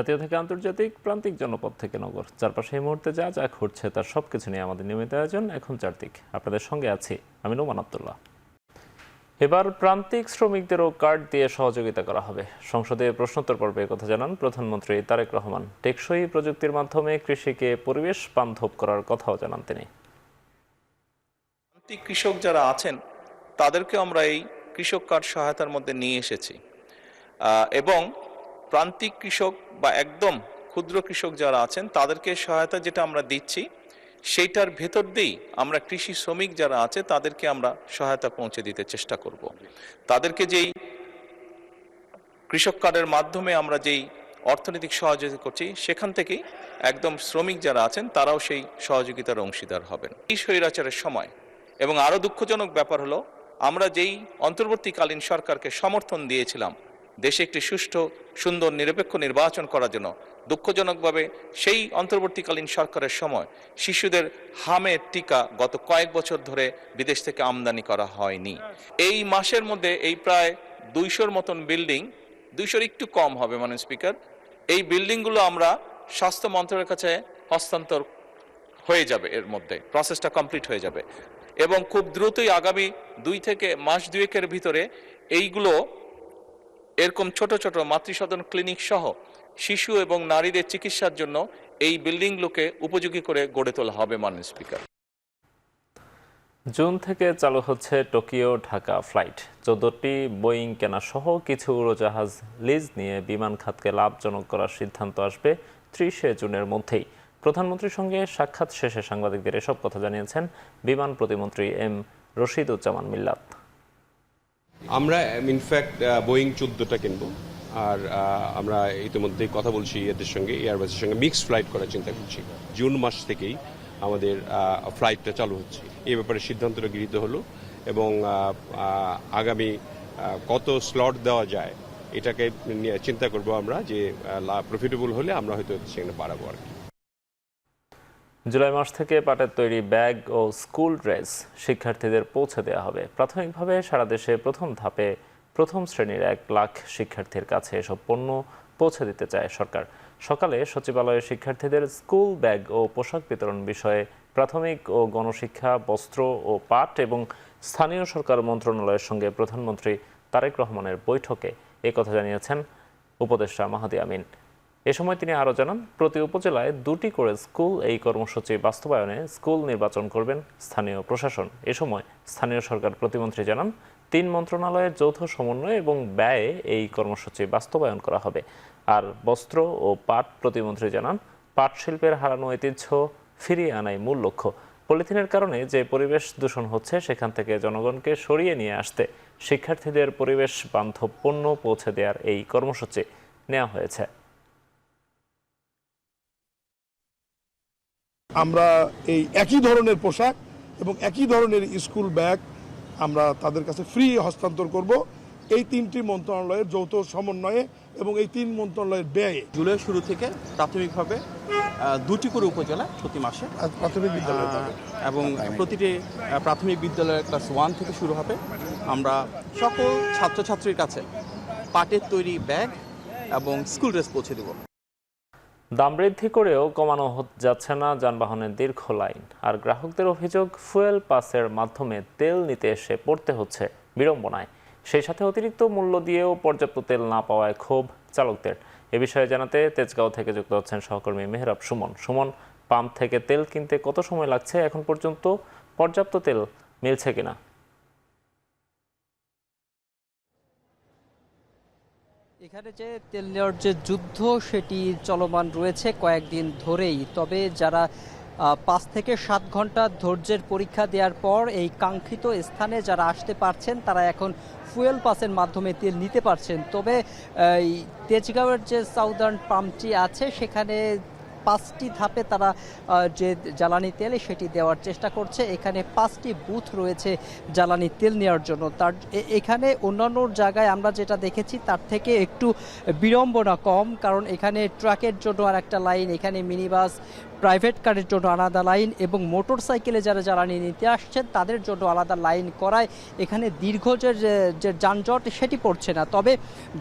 জাতীয় থেকে আন্তর্জাতিক, প্রান্তিক জনপদ থেকে নগর, চারপাশে এই মুহূর্তে যা যা ঘটছে তার সবকিছু নিয়ে আমাদের নিয়মিত আয়োজন এখন চারদিক। আপনাদের সঙ্গে আছি আমি নোমান আব্দুল্লাহ। এবার প্রান্তিক শ্রমিকদেরও কার্ড দিয়ে সহযোগিতা করা হবে। সংসদে প্রশ্নোত্তর পর্বে কথা জানান প্রধানমন্ত্রী তারেক রহমান। টেকসই প্রযুক্তির মাধ্যমে কৃষিকে পরিবেশ বান্ধব করার কথাও জানান তিনি। প্রান্তিক কৃষক যারা আছেন তাদেরকে আমরা এই কৃষক কার্ড সহায়তার মধ্যে নিয়ে এসেছি এবং প্রান্তিক কৃষক বা একদম ক্ষুদ্র কৃষক যারা আছেন তাদেরকে সহায়তা যেটা আমরা দিচ্ছি সেইটার ভেতর দিয়েই আমরা কৃষি শ্রমিক যারা আছে তাদেরকে আমরা সহায়তা পৌঁছে দিতে চেষ্টা করব। তাদেরকে যেই কৃষক কার্ডের মাধ্যমে আমরা যেই অর্থনৈতিক সহযোগিতা করছি সেখান থেকেই একদম শ্রমিক যারা আছেন তারাও সেই সহযোগিতার অংশীদার হবেন। এই স্বৈরাচারের সময় এবং আরও দুঃখজনক ব্যাপার হলো আমরা যেই অন্তর্বর্তীকালীন সরকারকে সমর্থন দিয়েছিলাম দেশে একটি সুষ্ঠু সুন্দর নিরপেক্ষ নির্বাচন করার জন্য, দুঃখজনকভাবে সেই অন্তর্বর্তীকালীন সরকারের সময় শিশুদের হামের টিকা গত কয়েক বছর ধরে বিদেশ থেকে আমদানি করা হয়নি। এই মাসের মধ্যে এই প্রায় 200-র মতন বিল্ডিং, 200-র একটু কম হবে মাননীয় স্পিকার, এই বিল্ডিংগুলো আমরা স্বাস্থ্য মন্ত্রণালয়ের কাছে হস্তান্তর হয়ে যাবে, এর মধ্যে প্রসেসটা কমপ্লিট হয়ে যাবে এবং খুব দ্রুতই আগামী 2 থেকে মাস 2-এর ভিতরে এইগুলো এরকম ছোট ছোট মাতৃসদন ক্লিনিক সহ শিশু এবং নারীদের চিকিৎসার জন্য এই বিল্ডিংগুলোকে উপযোগী করে গড়ে তোলা হবে মাননীয় স্পিকার। জুন থেকে চালু হচ্ছে টোকিও ঢাকা ফ্লাইট। 14টি বোয়িং কেনা সহ কিছু উড়োজাহাজ লিজ নিয়ে বিমান খাতকে লাভজনক করার সিদ্ধান্ত আসবে 30 জুনের মধ্যেই। প্রধানমন্ত্রীর সঙ্গে সাক্ষাৎ শেষে সাংবাদিকদের এসব কথা জানিয়েছেন বিমান প্রতিমন্ত্রী এম রশিদুজ্জামান মিল্লাত। আমরা ইনফ্যাক্ট বোয়িং 14টা কিনবো, আর আমরা ইতিমধ্যেই কথা বলছি এদের সঙ্গে, এয়ারবাসের সঙ্গে মিক্সড ফ্লাইট করার চিন্তা করছি। জুন মাস থেকেই আমাদের ফ্লাইটটা চালু হচ্ছে, এই ব্যাপারে সিদ্ধান্তটা গৃহীত হলো এবং আগামী কত স্লট দেওয়া যায় এটাকে চিন্তা করব আমরা, যে প্রফিটেবল হলে আমরা হয়তো সেখানে পারাবো আর কি। জুলাই মাস থেকে পাটের তৈরি ব্যাগ ও স্কুল ড্রেস শিক্ষার্থীদের পৌঁছে দেওয়া হবে। প্রাথমিকভাবে সারা দেশে প্রথম ধাপে প্রথম শ্রেণীর 1 লাখ শিক্ষার্থীর কাছে এসব পণ্য পৌঁছে দিতে চায় সরকার। সকালে সচিবালয়ে শিক্ষার্থীদের স্কুল ব্যাগ ও পোশাক বিতরণ বিষয়ে প্রাথমিক ও গণশিক্ষা, বস্ত্র ও পাট এবং স্থানীয় সরকার মন্ত্রণালয়ের সঙ্গে প্রধানমন্ত্রী তারেক রহমানের বৈঠকে একথা জানিয়েছেন উপদেষ্টা মাহাদি আমিন। এ সময় তিনি আরও জানান, প্রতি উপজেলায় 2টি করে স্কুল এই কর্মসূচি বাস্তবায়নে স্কুল নির্বাচন করবেন স্থানীয় প্রশাসন। এ সময় স্থানীয় সরকার প্রতিমন্ত্রী জানান, 3 মন্ত্রণালয়ের যৌথ সমন্বয় এবং ব্যয়ে এই কর্মসূচি বাস্তবায়ন করা হবে। আর বস্ত্র ও পাট প্রতিমন্ত্রী জানান, পাট শিল্পের হারানো ঐতিহ্য ফিরিয়ে আনাই মূল লক্ষ্য। পলিথিনের কারণে যে পরিবেশ দূষণ হচ্ছে সেখান থেকে জনগণকে সরিয়ে নিয়ে আসতে শিক্ষার্থীদের পরিবেশ বান্ধব পণ্য পৌঁছে দেওয়ার এই কর্মসূচি নেওয়া হয়েছে। আমরা এই একই ধরনের পোশাক এবং একই ধরনের স্কুল ব্যাগ আমরা তাদের কাছে ফ্রি হস্তান্তর করব, এই 3টি মন্ত্রণালয়ের যৌথ সমন্বয়ে এবং এই 3 মন্ত্রণালয়ের ব্যয়ে। জুলাই শুরু থেকে প্রাথমিকভাবে 2টি করে উপজেলা প্রতি মাসে প্রাথমিক বিদ্যালয় এবং প্রতিটি প্রাথমিক বিদ্যালয়ের ক্লাস 1 থেকে শুরু হবে। আমরা সকল ছাত্রছাত্রীর কাছে পাটের তৈরি ব্যাগ এবং স্কুল ড্রেস পৌঁছে দেব। দাম বৃদ্ধি করেও কমানো যাচ্ছে না যানবাহনের দীর্ঘ লাইন। আর গ্রাহকদের অভিযোগ, ফুয়েল পাসের মাধ্যমে তেল নিতে এসে পড়তে হচ্ছে বিড়ম্বনায়। সেই সাথে অতিরিক্ত মূল্য দিয়েও পর্যাপ্ত তেল না পাওয়ায় ক্ষোভ চালকদের। এ বিষয়ে জানাতে তেজগাঁও থেকে যুক্ত হচ্ছেন সহকর্মী মেহরাব সুমন। সুমন, পাম্প থেকে তেল কিনতে কত সময় লাগছে? এখন পর্যন্ত পর্যাপ্ত তেল মিলছে কিনা? এখানে যে তেল নেওয়ার যে যুদ্ধ সেটি চলমান রয়েছে কয়েকদিন ধরেই। তবে যারা 5 থেকে 7 ঘন্টা ধৈর্যের পরীক্ষা দেওয়ার পর এই কাঙ্ক্ষিত স্থানে যারা আসতে পারছেন তারা এখন ফুয়েল পাসের মাধ্যমে তেল নিতে পারছেন। তবে এই তেজগাঁওয়ের যে সাউদার্ন পাম্পটি আছে সেখানে 5টি ধাপে তারা যে জ্বালানি তেল সেটি দেওয়ার চেষ্টা করছে। এখানে 5টি বুথ রয়েছে জ্বালানি তেল নেওয়ার জন্য। তার এখানে অন্যান্য জায়গায় আমরা যেটা দেখেছি তার থেকে একটু বিড়ম্বনা কম, কারণ এখানে ট্রাকের জন্য আর একটা লাইন, এখানে মিনি বাস, প্রাইভেট কারের জন্য আলাদা লাইন এবং মোটর সাইকেলে যারা জ্বালানি নিতে আসছেন তাদের জন্য আলাদা লাইন করায় এখানে দীর্ঘ যে যানজট সেটি পড়ছে না। তবে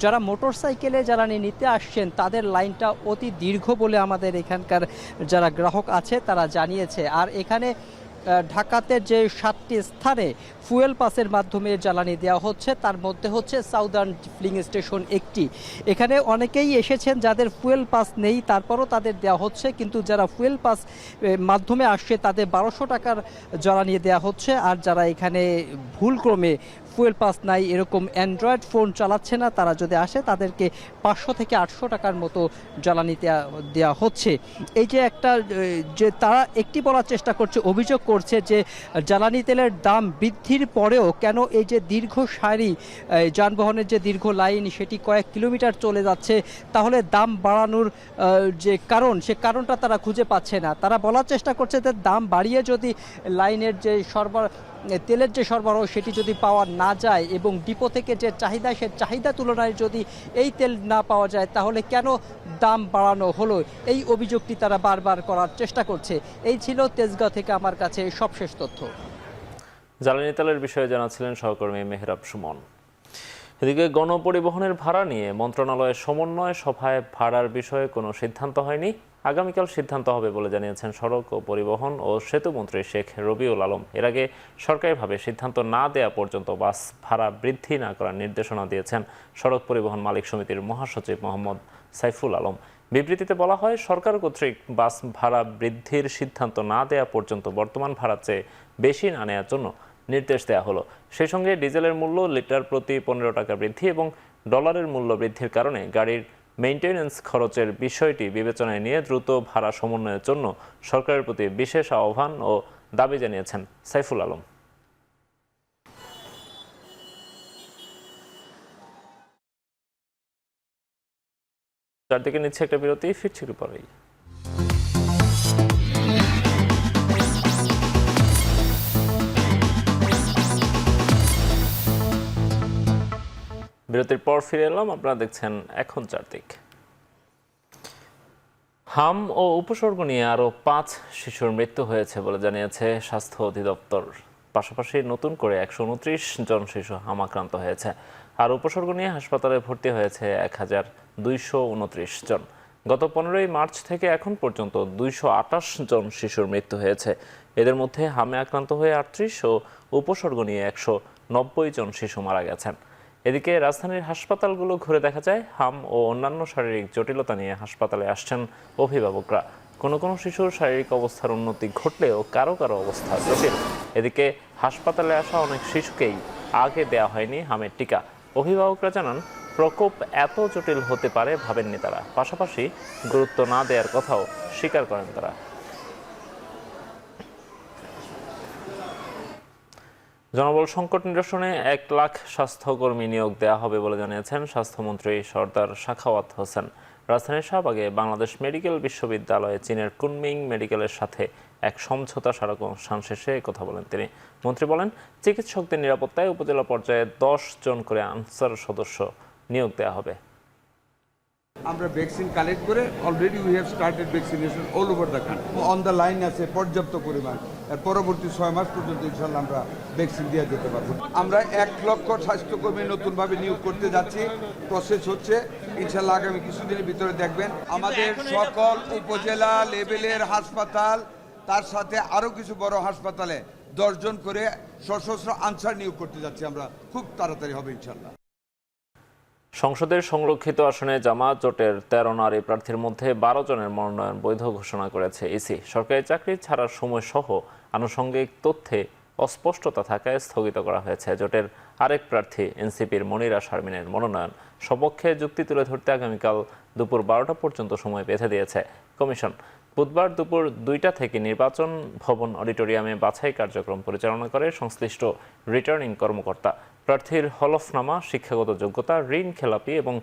যারা মোটর সাইকেলে জ্বালানি নিতে আসছেন তাদের লাইনটা অতি দীর্ঘ বলে আমাদের এখানকার যারা গ্রাহক আছে তারা জানিয়েছে। আর এখানে ঢাকাতে যে 7টি স্থানে ফুয়েল পাসের মাধ্যমে জ্বালানি দেওয়া হচ্ছে তার মধ্যে হচ্ছে সাউদার্ন ফিলিং স্টেশন একটি। এখানে অনেকেই এসেছেন যাদের ফুয়েল পাস নেই, তারপরও তাদের দেওয়া হচ্ছে, কিন্তু যারা ফুয়েল পাস মাধ্যমে আসছে তাদের 1200 টাকার জ্বালানি দেওয়া হচ্ছে। আর যারা এখানে ভুলক্রমে ফুয়েল পাস নাই, এরকম অ্যান্ড্রয়েড ফোন চালাচ্ছে না, তারা যদি আসে তাদেরকে 500 থেকে 800 টাকার মতো জ্বালানি দেওয়া হচ্ছে। এই যে একটা যে তারা একটি বলার চেষ্টা করছে, অভিযোগ করছে যে জ্বালানি তেলের দাম বৃদ্ধির পরেও কেন এই যে দীর্ঘ সারি যানবাহনের যে দীর্ঘ লাইন সেটি কয়েক কিলোমিটার চলে যাচ্ছে, তাহলে দাম বাড়ানোর যে কারণ সে কারণটা তারা খুঁজে পাচ্ছে না। তারা বলার চেষ্টা করছে যে দাম বাড়িয়ে যদি লাইনের যে তেলের যে সরবরাহ সেটি যদি পাওয়া না যায় এবং ডিপো থেকে যে চাহিদা সে চাহিদা তুলনায় যদি এই তেল না পাওয়া যায় তাহলে কেন দাম বাড়ানো হলো, এই অভিযোগটি তারা বারবার করার চেষ্টা করছে। এই ছিল তেজগাঁও থেকে আমার কাছে সবশেষ তথ্য। জ্বালানি তেলের বিষয়ে জানাচ্ছিলেন সহকর্মী মেহরাব সুমন। এদিকে গণপরিবহনের ভাড়া নিয়ে মন্ত্রণালয়ের সমন্বয় সভায় ভাড়ার বিষয়ে কোনো সিদ্ধান্ত হয়নি। আগামীকাল সিদ্ধান্ত হবে বলে জানিয়েছেন সড়ক ও পরিবহন ও সেতু মন্ত্রী শেখ রবিউল আলম। এর আগে সরকারিভাবে সিদ্ধান্ত না দেওয়া পর্যন্ত বাস ভাড়া বৃদ্ধি না করার নির্দেশনা দিয়েছেন সড়ক পরিবহন মালিক সমিতির মহাসচিব মোহাম্মদ সাইফুল আলম। বিবৃতিতে বলা হয়, সরকার কর্তৃক বাস ভাড়া বৃদ্ধির সিদ্ধান্ত না দেওয়া পর্যন্ত বর্তমান ভাড়ার চেয়ে বেশি না নেওয়ার জন্য নির্দেশ দেওয়া হলো। সেই সঙ্গে ডিজেলের মূল্য লিটার প্রতি 15 টাকা বৃদ্ধি এবং ডলারের মূল্য বৃদ্ধির কারণে গাড়ির মেইনটেন্যান্স খরচের বিষয়টি বিবেচনায় নিয়ে দ্রুত ভাড়া সমন্বয়ের জন্য সরকারের প্রতি বিশেষ আহ্বান ও দাবি জানিয়েছেন সাইফুল আলম। চারদিকে নিচ্ছে একটা বিরতি, ফিরছি একটু পরেই। বিরতির পর ফিরে এলাম, আপনারা দেখছেন এখন চারদিক। হাম ও উপসর্গ নিয়ে আরও 5 শিশুর মৃত্যু হয়েছে বলে জানিয়েছে স্বাস্থ্য অধিদপ্তর। পাশাপাশি নতুন করে 129 জন শিশু হাম আক্রান্ত হয়েছে। আর উপসর্গ নিয়ে হাসপাতালে ভর্তি হয়েছে 1229 জন। গত 15ই মার্চ থেকে এখন পর্যন্ত 228 জন শিশুর মৃত্যু হয়েছে। এদের মধ্যে হামে আক্রান্ত হয়ে 38 ও উপসর্গ নিয়ে 190 জন শিশু মারা গেছেন। এদিকে রাজধানীর হাসপাতালগুলো ঘুরে দেখা যায়, হাম ও অন্যান্য শারীরিক জটিলতা নিয়ে হাসপাতালে আসছেন অভিভাবকরা। কোনো কোনো শিশুর শারীরিক অবস্থার উন্নতি ঘটলেও কারো কারো অবস্থা জটিল। এদিকে হাসপাতালে আসা অনেক শিশুকেই আগে দেওয়া হয়নি হামের টিকা। অভিভাবকরা জানান, প্রকোপ এত জটিল হতে পারে ভাবেননি তারা। পাশাপাশি গুরুত্ব না দেওয়ার কথাও স্বীকার করেন তারা। জনবল সংকট নিরসনে 1 লাখ স্বাস্থ্যকর্মী নিয়োগ দেওয়া হবে বলে জানিয়েছেন স্বাস্থ্যমন্ত্রী সর্দার সাখাওয়াত হোসেন। রাজধানীর শাহবাগে বাংলাদেশ মেডিকেল বিশ্ববিদ্যালয়ে চীনের কুনমিং মেডিকেলের সাথে এক সমঝোতা স্মারক অনুষ্ঠান শেষে কথা বলেন তিনি। মন্ত্রী বলেন, চিকিৎসকদের নিরাপত্তায় উপজেলা পর্যায়ে 10 জন করে আনসার সদস্য নিয়োগ দেওয়া হবে। আমরা ভ্যাকসিন কালেক্ট করে already we have started vaccination all over the country. On the line আছে পর্যাপ্ত পরিমাণ। এর পরবর্তী 6 মাস পর্যন্ত ইনশাল্লাহ আমরা ভ্যাকসিন দিয়ে যেতে পারবো। আমরা 1 লক্ষ স্বাস্থ্যকর্মী নতুনভাবে নিয়োগ করতে যাচ্ছি, প্রসেস হচ্ছে। ইনশাল্লাহ আগামী কিছুদিনের ভিতরে দেখবেন আমাদের সকল উপজেলা লেভেলের হাসপাতাল, তার সাথে আরও কিছু বড় হাসপাতালে 10 জন করে সশস্ত্র আনসার নিয়োগ করতে যাচ্ছি আমরা। খুব তাড়াতাড়ি হবে ইনশাল্লাহ। সংসদের সংরক্ষিত আসনে জামায়াত জোটের 13 নারী প্রার্থীর মধ্যে 12 জনের মনোনয়ন বৈধ ঘোষণা করেছে ইসি। সরকারি চাকরি ছাড়ার সময় সহ আনুষঙ্গিক তথ্যে অস্পষ্টতা থাকায় স্থগিত করা হয়েছে। জোটের আরেক প্রার্থী এনসিপির মনিরা শারমিনের মনোনয়ন সপক্ষে যুক্তি তুলে ধরতে আগামীকাল দুপুর 12টা পর্যন্ত সময় বেঁধে দিয়েছে কমিশন। বুধবার দুপুর 2টা থেকে নির্বাচন ভবন অডিটোরিয়ামে বাছাই কার্যক্রম পরিচালনা করে সংশ্লিষ্ট রিটার্নিং কর্মকর্তা। প্রার্থীর হলফনামা, শিক্ষাগত যোগ্যতা, ঋণ খেলাপি এবং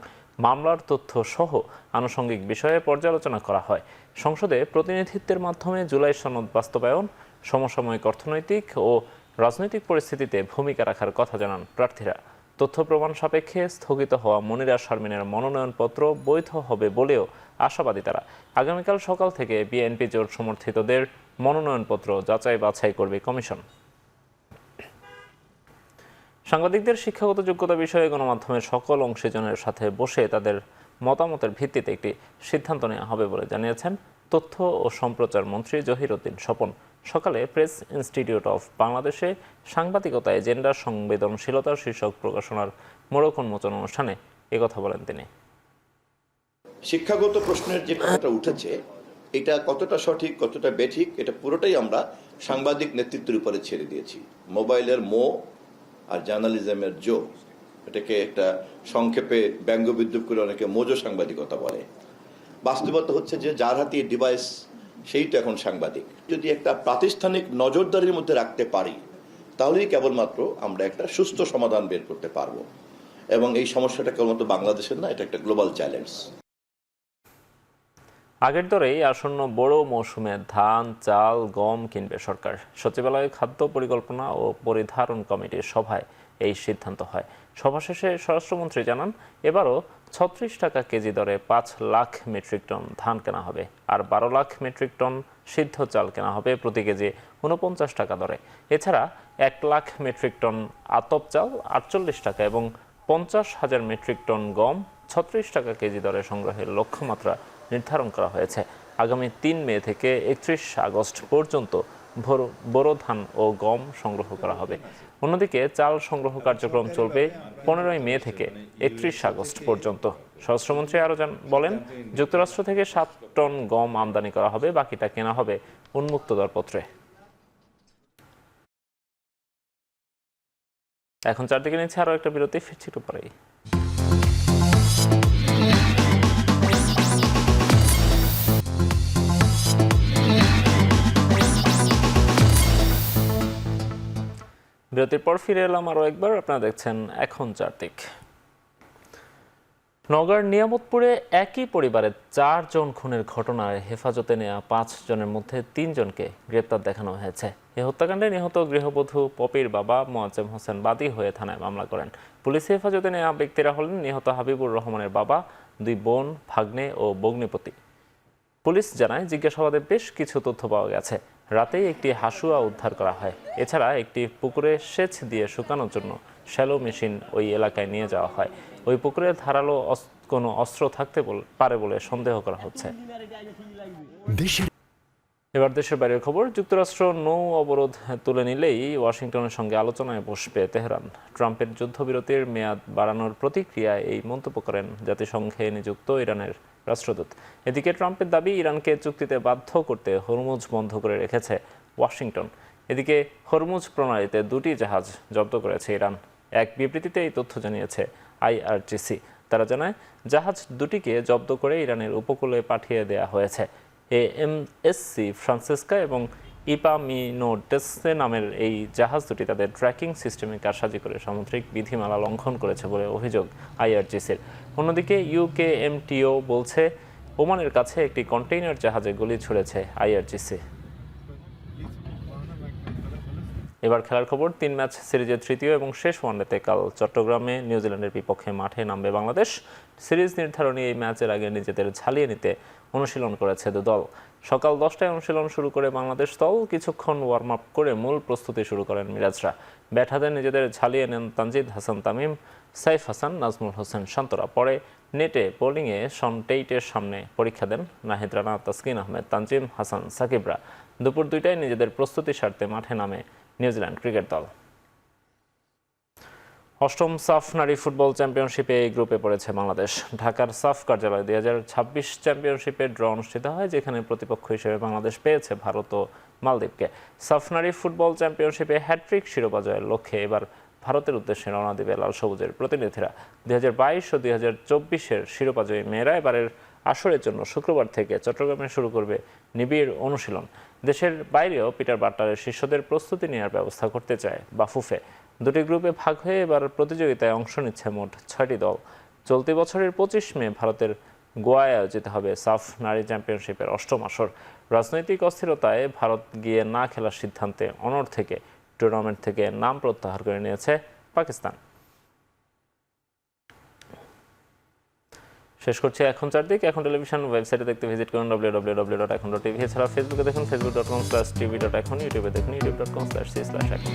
মামলার তথ্য সহ আনুষঙ্গিক বিষয়ে পর্যালোচনা করা হয়। সংসদে প্রতিনিধিত্বের মাধ্যমে জুলাই সনদ বাস্তবায়ন, সমসাময়িক অর্থনৈতিক ও রাজনৈতিক পরিস্থিতিতে ভূমিকা রাখার কথা জানান প্রার্থীরা। তথ্য প্রমাণ সাপেক্ষে স্থগিত হওয়া মনিরা শারমিনের মনোনয়নপত্র বৈধ হবে বলেও আশাবাদী তারা। আগামীকাল সকাল থেকে বিএনপি জোট সমর্থিতদের মনোনয়নপত্র যাচাই বাছাই করবে কমিশন। সাংবাদিকদের শিক্ষাগত যোগ্যতা বিষয়ে গণমাধ্যমের সকল অংশীজনের সাথে বসে তাদের মতামতের ভিত্তিতে একটি সিদ্ধান্ত নেওয়া হবে বলে জানিয়েছেন তথ্য ও সম্প্রচার মন্ত্রী জহিরউদ্দিন স্বপন। সকালে প্রেস ইনস্টিটিউট অফ বাংলাদেশে সাংবাদিকতায় জেন্ডার সংবেদনশীলতা শীর্ষক প্রকাশনার মোড়ক উন্মোচন অনুষ্ঠানে একথা বলেন তিনি। শিক্ষাগত প্রশ্নের যে কথাটা উঠেছে, এটা কতটা সঠিক কতটা বেঠিক এটা পুরোটাই আমরা সাংবাদিক নেতৃত্বের উপরে ছেড়ে দিয়েছি। মোবাইলের মো আর জার্নালিজমের জো, এটাকে একটা সংক্ষেপে ব্যঙ্গবিদ্রুপ করে অনেকে মোজো সাংবাদিকতা বলে। বাস্তবতা হচ্ছে যে যার হাতে ডিভাইস সেই তো এখন সাংবাদিক। যদি একটা প্রাতিষ্ঠানিক নজরদারির মধ্যে রাখতে পারি তাহলেই কেবলমাত্র আমরা একটা সুস্থ সমাধান বের করতে পারবো, এবং এই সমস্যাটা কেবলমাত্র বাংলাদেশের না, এটা একটা গ্লোবাল চ্যালেঞ্জ। আগের দরেই আসন্ন বড় মৌসুমে ধান, চাল, গম কিনবে সরকার। সচিবালয়ে খাদ্য পরিকল্পনা ও পরিধারণ কমিটির সভায় এই সিদ্ধান্ত হয়। সভা শেষে স্বরাষ্ট্রমন্ত্রী জানান, এবারও ৩৬ টাকা কেজি দরে ৫ লাখ মেট্রিক টন ধান কেনা হবে, আর ১২ লাখ মেট্রিক টন সিদ্ধ চাল কেনা হবে প্রতি কেজি ৪৯ টাকা দরে। এছাড়া ১ লাখ মেট্রিক টন আতপ চাল ৪৮ টাকা এবং ৫০,০০০ মেট্রিক টন গম ৩৬ টাকা কেজি দরে সংগ্রহের লক্ষ্যমাত্রা নির্ধারণ করা হয়েছে। আগামী ৩ মে থেকে ৩১ আগস্ট পর্যন্ত বোরো ধান ও গম সংগ্রহ করা হবে। অন্যদিকে চাল সংগ্রহ কার্যক্রম চলবে ১৫ মে থেকে ৩১ আগস্ট পর্যন্ত। স্বরাষ্ট্রমন্ত্রী আরও বলেন, যুক্তরাষ্ট্র থেকে ৭ টন গম আমদানি করা হবে, বাকিটা কেনা হবে উন্মুক্ত দরপত্রে। এখন চারদিকে নিচ্ছে আরও একটা বিরতি, ফিরছি একটু পরেই। বিরতির পর ফিরে এলাম আরও একবার। আপনারা দেখছেন এখন চারদিক। নওগাঁর নিয়ামতপুরে একই পরিবারের ৪ জন খুনের ঘটনায় হেফাজতে নেওয়া ৫ জনের মধ্যে ৩ জনকে গ্রেপ্তার দেখানো হয়েছে। এ হত্যাকাণ্ডে নিহত গৃহবধূ পপির বাবা মোয়াজ্জেম হোসেন বাদী হয়ে থানায় মামলা করেন। পুলিশ হেফাজতে নেওয়া ব্যক্তিরা হলেন নিহত হাবিবুর রহমানের বাবা, 2 বোন, ভাগ্নে ও ভগ্নিপতি। পুলিশ জানায়, জিজ্ঞাসাবাদে বেশ কিছু তথ্য পাওয়া গেছে। রাতেই একটি হাসুয়া উদ্ধার করা হয়। এছাড়া একটি পুকুরে সেচ দিয়ে শুকানোর জন্য শ্যালো মেশিন ওই এলাকায় নিয়ে যাওয়া হয়। ওই পুকুরে ধারালো কোনো অস্ত্র থাকতে পারে বলে সন্দেহ করা হচ্ছে। এবার দেশের বাইরের খবর। যুক্তরাষ্ট্র নৌ অবরোধ তুলে নিলেই ওয়াশিংটনের সঙ্গে আলোচনায় বসবে তেহরান। ট্রাম্পের যুদ্ধবিরতির মেয়াদ বাড়ানোর প্রতিক্রিয়ায় এই মন্তব্য করেন জাতিসংঘে নিযুক্ত ইরানের রাষ্ট্রদূত। এদিকে ট্রাম্পের দাবি, ইরানকে চুক্তিতে বাধ্য করতে হরমুজ বন্ধ করে রেখেছে ওয়াশিংটন। এদিকে হরমুজ প্রণালীতে 2টি জাহাজ জব্দ করেছে ইরান। এক বিবৃতিতে এই তথ্য জানিয়েছে IRGC। তারা জানায়, জাহাজ 2টিকে জব্দ করে ইরানের উপকূলে পাঠিয়ে দেওয়া হয়েছে। AMSC ফ্রান্সিসকা এবং ইপামিনোটেসে নামের এই জাহাজ দুটি তাদের ট্র্যাকিং সিস্টেমে কারসাজি করে সামুদ্রিক বিধিমালা লঙ্ঘন করেছে বলে অভিযোগ IRGCর। অন্যদিকে UKMTO বলছে, ওমানের কাছে একটি কন্টেইনার জাহাজে গুলি ছুড়েছে IRGC। এবার খেলার খবর। 3 ম্যাচ সিরিজের তৃতীয় এবং শেষ ওয়ানডেতে কাল চট্টগ্রামে নিউজিল্যান্ডের বিপক্ষে মাঠে নামবে বাংলাদেশ। সিরিজ নির্ধারণী এই ম্যাচের আগে নিজেদের ঝালিয়ে নিতে অনুশীলন করেছে দল। সকাল 10টায় অনুশীলন শুরু করে বাংলাদেশ দল। কিছুক্ষণ ওয়ার্ম আপ করে মূল প্রস্তুতি শুরু করেন মিরাজরা। ব্যাট হাতে নিজেদের ঝালিয়ে নেন তানজিদ হাসান তামিম, সাইফ হাসান, নাজমুল হোসেন শান্তরা। পরে নেটে বোলিংয়ে শন টেইটের সামনে পরীক্ষা দেন নাহিদ রানা, তাসকিন আহমেদ, তানজিম হাসান, সাকিবরা। দুপুর 2টায় নিজেদের প্রস্তুতি সারতে মাঠে নামে নিউজিল্যান্ড ক্রিকেট দল। 8ম সাফ নারী ফুটবল চ্যাম্পিয়নশিপে এই গ্রুপে পড়েছে বাংলাদেশ। ঢাকার সাফ কার্যালয়ে 2026 চ্যাম্পিয়নশিপের ড্র অনুষ্ঠিত হয়, যেখানে প্রতিপক্ষ হিসেবে বাংলাদেশ পেয়েছে ভারত ও মালদ্বীপকে। সাফ নারী ফুটবল চ্যাম্পিয়নশিপে হ্যাট্রিক শিরোপা জয়ের লক্ষ্যে এবার ভারতের উদ্দেশ্যে রওনা দেবে লাল সবুজের প্রতিনিধিরা। 2022 ও 2024-এর শিরোপাজয়ী মেয়েরা এবারের আসরের জন্য শুক্রবার থেকে চট্টগ্রামে শুরু করবে নিবিড় অনুশীলন। দেশের বাইরেও পিটার বাটলারের শিষ্যদের প্রস্তুতি নেওয়ার ব্যবস্থা করতে চায় বাফুফে। 2টি গ্রুপে ভাগ হয়ে এবার প্রতিযোগিতায় অংশ নিচ্ছে মোট 6টি দল। চলতি বছরের 25 মে ভারতের গোয়ায় আয়োজিত হবে সাফ নারী চ্যাম্পিয়নশিপের 8ম আসর। রাজনৈতিক অস্থিরতায় ভারত গিয়ে না খেলার সিদ্ধান্তে অনড় থেকে টুর্নামেন্ট থেকে নাম প্রত্যাহার করে নিয়েছে পাকিস্তান। শেষ করছি এখন চারদিকে। এখন টেলিভিশন ওয়েবসাইটে দেখতে ভিজিট করুন www.এখন.tv। এছাড়া ফেসবুকে দেখুন facebook.com/tv.এখন, ইউটিউবে দেখুন youtube.com/c/এখন।